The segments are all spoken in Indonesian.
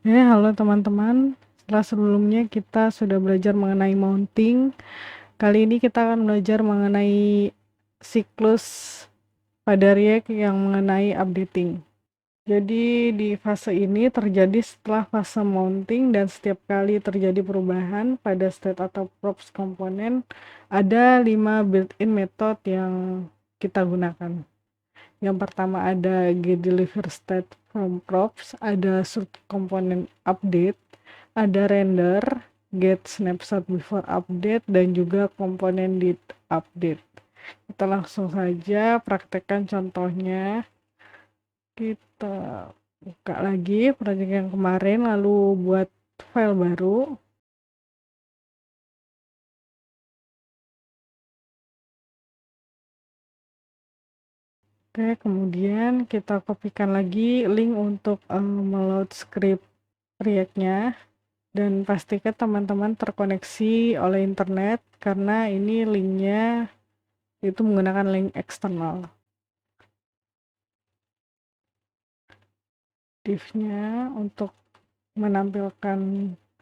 Halo teman-teman. Setelah sebelumnya kita sudah belajar mengenai mounting, kali ini kita akan belajar mengenai siklus pada React yang mengenai updating. Jadi di fase ini terjadi setelah fase mounting, dan setiap kali terjadi perubahan pada state atau props komponen, ada 5 built-in method yang kita gunakan. Yang pertama ada getDeliverStateFromProps, ada subkomponen update, ada render, getSnapShotBeforeUpdate, dan juga komponen didUpdate. Kita langsung saja praktekkan contohnya. Kita buka lagi proyek yang kemarin, lalu buat file baru. Oke, kemudian kita kopikan lagi link untuk meload script React-nya, dan pastikan teman-teman terkoneksi oleh internet karena ini linknya itu menggunakan link eksternal. Div-nya untuk menampilkan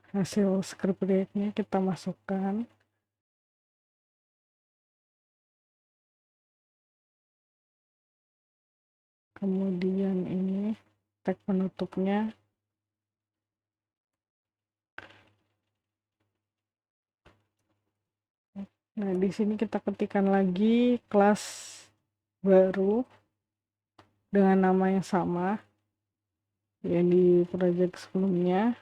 hasil script React-nya kita masukkan. Kemudian ini tag penutupnya. Nah, di sini kita ketikkan lagi kelas baru dengan nama yang sama yang di project sebelumnya.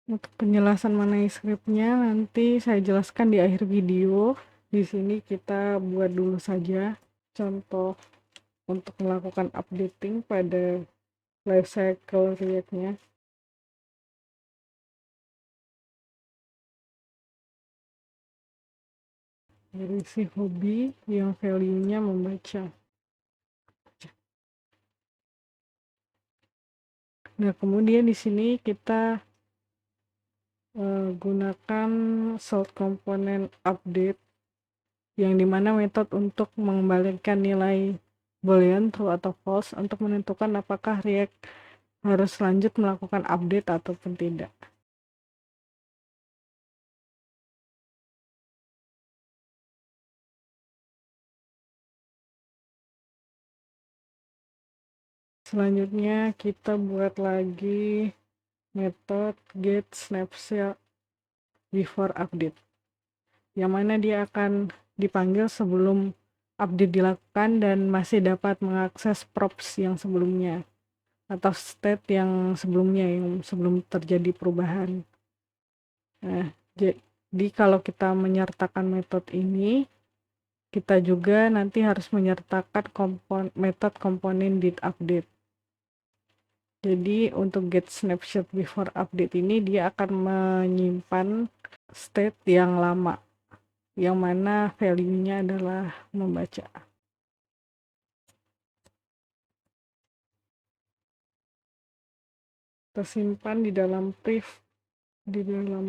Untuk penjelasan mengenai scriptnya nanti saya jelaskan di akhir video. Di sini kita buat dulu saja contoh untuk melakukan updating pada lifecycle React-nya. Berisi hobi yang value-nya membaca. Nah, kemudian di sini kita gunakan salt komponen update, yang dimana metode untuk mengembalikan nilai boolean true atau false untuk menentukan apakah React harus lanjut melakukan update ataupun tidak. Selanjutnya kita buat lagi metode getSnapShotBeforeUpdate, yang mana dia akan dipanggil sebelum update dilakukan dan masih dapat mengakses props yang sebelumnya atau state yang sebelumnya, yang sebelum terjadi perubahan. Nah, jadi kalau kita menyertakan metode ini, kita juga nanti harus menyertakan metode komponen didUpdate. Jadi untuk getSnapShotBeforeUpdate ini dia akan menyimpan state yang lama, yang mana value-nya adalah membaca. Tersimpan di dalam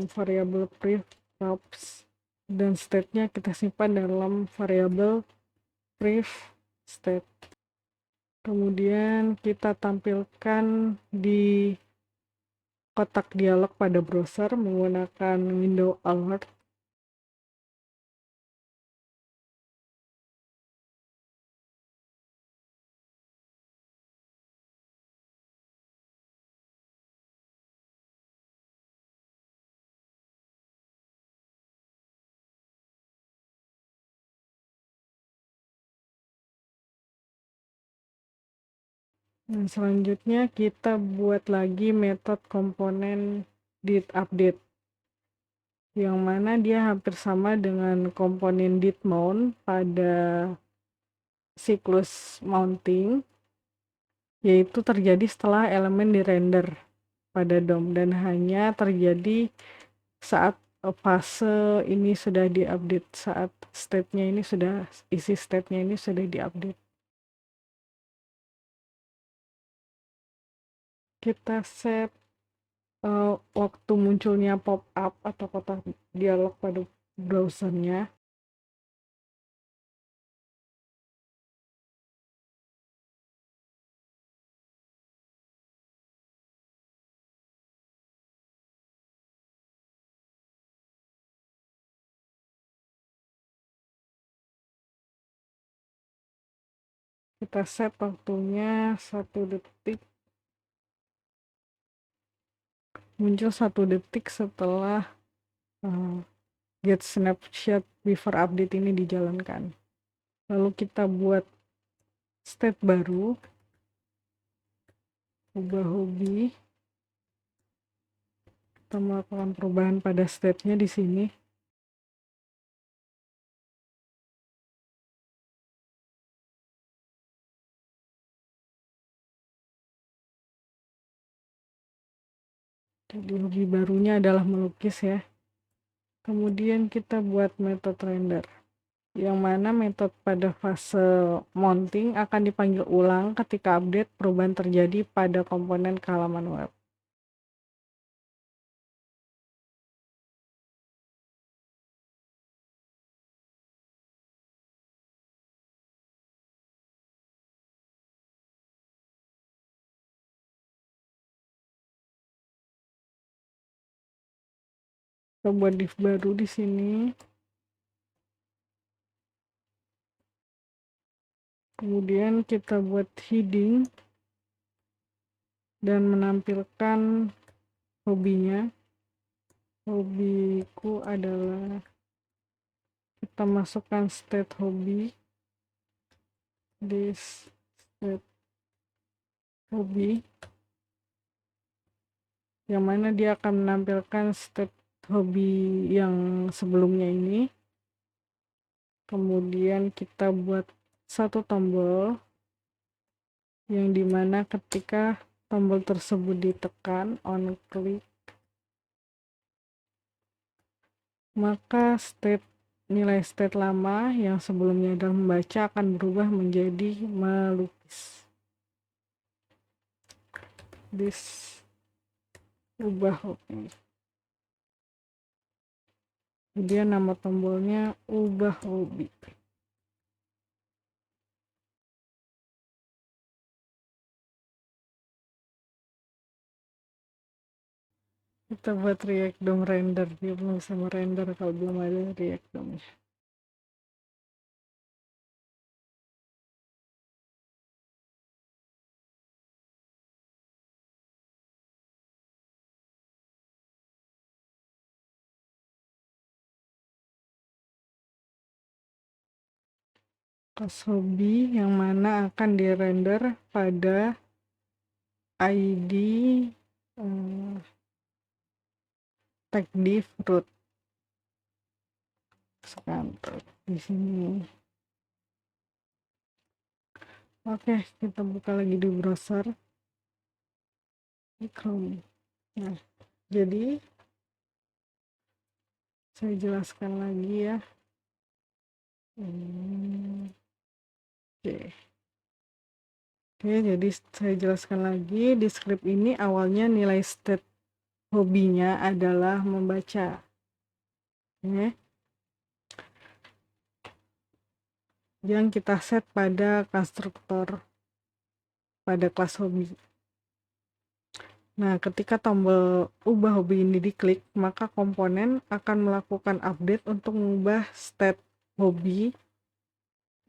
variabel prefprops, dan state-nya kita simpan dalam variabel prefState. Kemudian kita tampilkan di kotak dialog pada browser menggunakan window alert. Dan selanjutnya kita buat lagi metode komponen didUpdate, yang mana dia hampir sama dengan komponen didMount pada siklus mounting, yaitu terjadi setelah elemen dirender pada DOM dan hanya terjadi saat fase ini sudah diupdate, saat state-nya ini sudah, isi state-nya ini sudah diupdate. Kita set waktu munculnya pop-up atau kotak dialog pada browsernya. Kita set waktunya 1 detik, muncul 1 detik setelah get snapshot before update ini dijalankan. Lalu kita buat state baru, ubah hobi. Kita melakukan perubahan pada state-nya di sini. Jadi hobi barunya adalah melukis ya. Kemudian kita buat metode render, yang mana metode pada fase mounting akan dipanggil ulang ketika update perubahan terjadi pada komponen ke halaman web. Kita buat div baru di sini. Kemudian kita buat heading dan menampilkan hobinya. Hobiku adalah, kita masukkan state hobi, this state hobi, yang mana dia akan menampilkan state hobi yang sebelumnya ini. Kemudian kita buat satu tombol, yang dimana ketika tombol tersebut ditekan on click, maka nilai state lama yang sebelumnya adalah membaca akan berubah menjadi melukis. This ubah hobi. Kemudian nama tombolnya ubah hobi. Kita buat React DOM render, dia belum bisa merender kalau belum ada React DOM-nya. Class hobi yang mana akan dirender pada ID tag div root. Sekarang di sini. Oke, kita buka lagi di browser, di Chrome. Nah, jadi saya jelaskan lagi ya. Oke, jadi saya jelaskan lagi, di script ini awalnya nilai state hobinya adalah membaca. Oke. Yang kita set pada konstruktor pada kelas hobi. Nah, ketika tombol ubah hobi ini diklik, maka komponen akan melakukan update untuk mengubah state hobi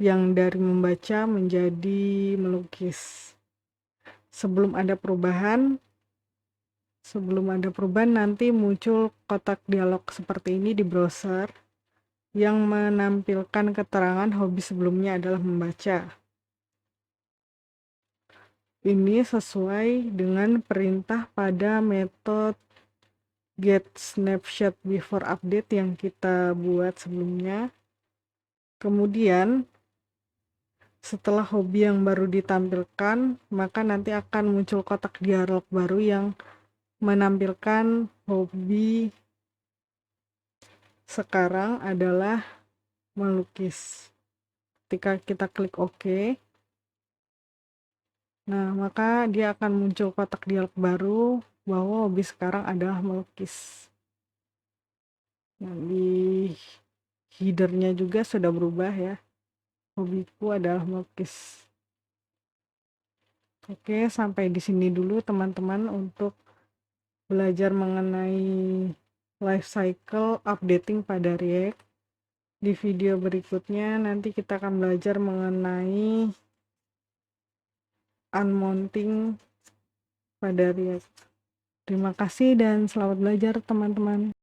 yang dari membaca menjadi melukis. Sebelum ada perubahan nanti muncul kotak dialog seperti ini di browser yang menampilkan keterangan hobi sebelumnya adalah membaca. Ini sesuai dengan perintah pada metode get snapshot before update yang kita buat sebelumnya. Kemudian setelah hobi yang baru ditampilkan, maka nanti akan muncul kotak dialog baru yang menampilkan hobi sekarang adalah melukis. Ketika kita klik OK, nah maka dia akan muncul kotak dialog baru bahwa hobi sekarang adalah melukis. Nah, di headernya juga sudah berubah ya. Hobiku adalah melukis. Oke, sampai di sini dulu teman-teman untuk belajar mengenai life cycle updating pada React. Di video berikutnya nanti kita akan belajar mengenai unmounting pada React. Terima kasih dan selamat belajar teman-teman.